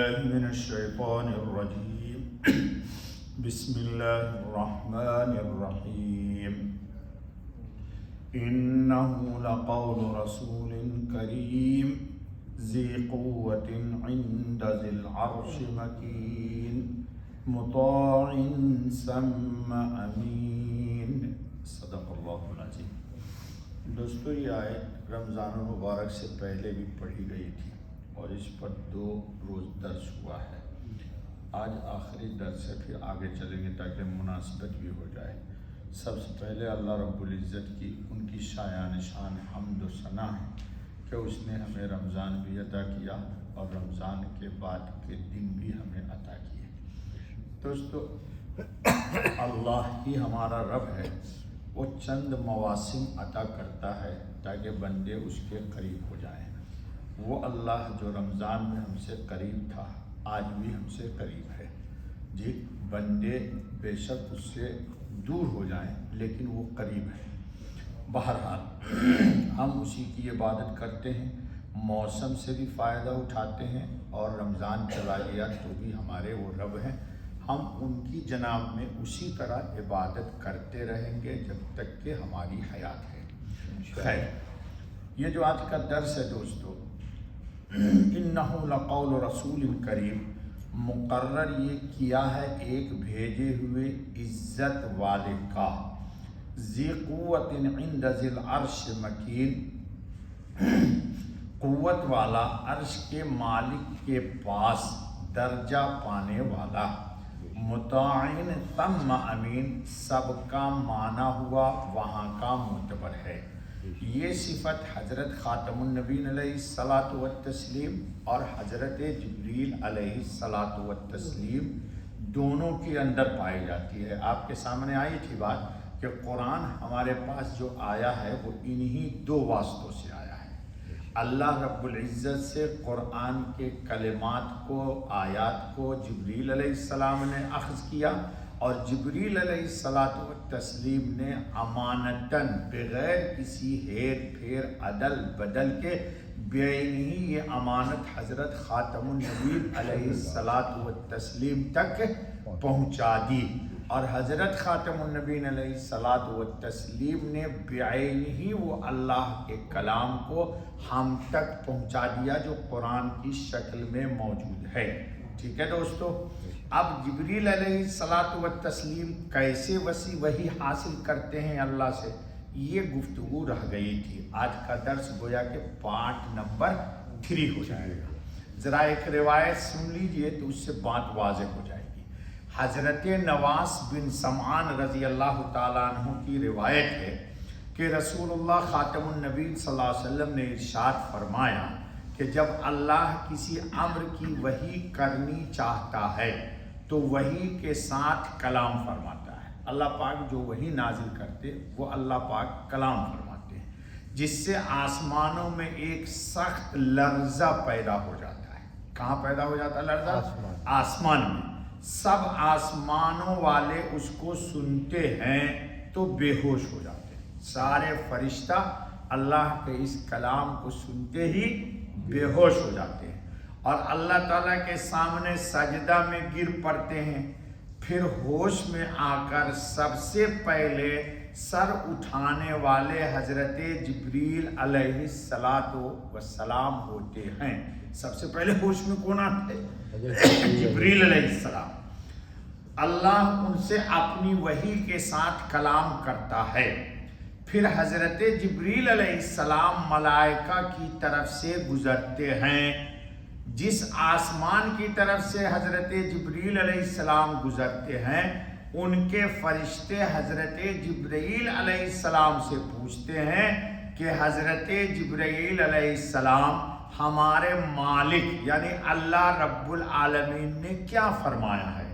من الشيطان الرجيم بسم الله الرحمن الرحيم إنه لقول رسول كريم ذي قوة عند ذي العرش مكين مطاع ثم أمين صدق اللہ العظیم۔ دوستو، یہ آیت رمضان المبارک سے پہلے بھی پڑھی گئی تھی اور اس پر 2 روز درس ہوا ہے۔ آج آخری درس سے پھر آگے چلیں گے تاکہ مناسبت بھی ہو جائے۔ سب سے پہلے اللہ رب العزت کی ان کی شایان شان حمد و ثنا ہے کہ اس نے ہمیں رمضان بھی عطا کیا اور رمضان کے بعد کے دن بھی ہمیں عطا کیے۔ دوستو، اللہ ہی ہمارا رب ہے، وہ چند مواسم عطا کرتا ہے تاکہ بندے اس کے قریب ہو جائیں۔ وہ اللہ جو رمضان میں ہم سے قریب تھا آج بھی ہم سے قریب ہے۔ جی، بندے بے شک اس سے دور ہو جائیں لیکن وہ قریب ہے۔ بہرحال ہم اسی کی عبادت کرتے ہیں، موسم سے بھی فائدہ اٹھاتے ہیں، اور رمضان چلا گیا تو بھی ہمارے وہ رب ہیں، ہم ان کی جناب میں اسی طرح عبادت کرتے رہیں گے جب تک کہ ہماری حیات ہے۔ خیر، یہ جو آج کا درس ہے دوستو، انہو لقول رسول کریم، مقرر یہ کیا ہے ایک بھیجے ہوئے عزت والے کا، ذی قوت عند ذی العرش مکین، قوت والا، عرش کے مالک کے پاس درجہ پانے والا، مطاعن ثم امین، سب کا مانا ہوا وہاں کا معتبر ہے۔ یہ صفت حضرت خاتم النبیین علیہ الصلاۃ والتسلیم اور حضرت جبریل علیہ الصلاۃ والتسلیم دونوں کے اندر پائی جاتی ہے۔ آپ کے سامنے آئی تھی بات کہ قرآن ہمارے پاس جو آیا ہے وہ انہی 2 واسطوں سے آیا ہے۔ اللہ رب العزت سے قرآن کے کلمات کو، آیات کو جبریل علیہ السلام نے اخذ کیا، اور جبریل علیہ الصلاۃ والتسلیم نے امانتاً بغیر کسی ہیر پھیر عدل بدل کے بعینی یہ امانت حضرت خاتم النبیین علیہ الصلاۃ والتسلیم تک پہنچا دی، اور حضرت خاتم النبیین علیہ الصلاۃ والتسلیم نے بعینی وہ اللہ کے کلام کو ہم تک پہنچا دیا جو قرآن کی شکل میں موجود ہے۔ ٹھیک ہے دوستو، اب جبریل علیہ الصلاۃ والتسلیم کیسے وحی حاصل کرتے ہیں اللہ سے، یہ گفتگو رہ گئی تھی۔ آج کا درس گویا کہ پارٹ نمبر 3 ہو جائے گا۔ ذرا ایک روایت سن لیجئے تو اس سے بات واضح ہو جائے گی۔ حضرت نواس بن سمعان رضی اللہ تعالیٰ عنہ کی روایت ہے کہ رسول اللہ خاتم النبی صلی اللہ علیہ وسلم نے ارشاد فرمایا کہ جب اللہ کسی امر کی وحی کرنی چاہتا ہے تو وحی کے ساتھ کلام فرماتا ہے۔ اللہ پاک جو وحی نازل کرتے وہ اللہ پاک کلام فرماتے ہیں، جس سے آسمانوں میں ایک سخت لرزہ پیدا ہو جاتا ہے۔ کہاں پیدا ہو جاتا ہے لرزہ؟ آسمان میں۔ سب آسمانوں والے اس کو سنتے ہیں تو بے ہوش ہو جاتے ہیں۔ سارے فرشتہ اللہ کے اس کلام کو سنتے ہی بے ہوش ہو جاتے ہیں اور اللہ تعالیٰ کے سامنے سجدہ میں گر پڑتے ہیں۔ پھر ہوش میں آ کر سب سے پہلے سر اٹھانے والے حضرت جبریل علیہ الصلاۃ والسلام ہوتے ہیں۔ سب سے پہلے ہوش میں کون آتے ہیں؟ جبریل علیہ السلام۔ اللہ ان سے اپنی وحی کے ساتھ کلام کرتا ہے۔ پھر حضرت جبریل علیہ السلام ملائکہ کی طرف سے گزرتے ہیں۔ جس آسمان کی طرف سے حضرت جبریل علیہ السلام گزرتے ہیں، ان کے فرشتے حضرت جبرائیل علیہ السلام سے پوچھتے ہیں کہ حضرت جبرائیل علیہ السلام، ہمارے مالک یعنی اللہ رب العالمین نے کیا فرمایا ہے؟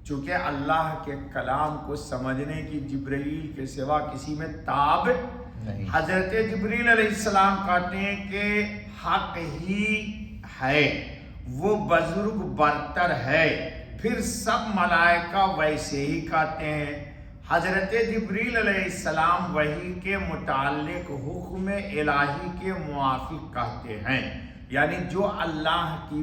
چونکہ اللہ کے کلام کو سمجھنے کی جبرائیل کے سوا کسی میں تاب نہیں۔ حضرت جبریل علیہ السلام کہتے ہیں کہ حق ہی ہے، وہ بزرگ برتر ہے۔ پھر سب ملائکہ ویسے ہی کہتے ہیں۔ حضرت جبریل علیہ السلام وحی کے متعلق حکم الہی کے موافق کہتے ہیں، یعنی جو اللہ کی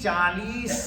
40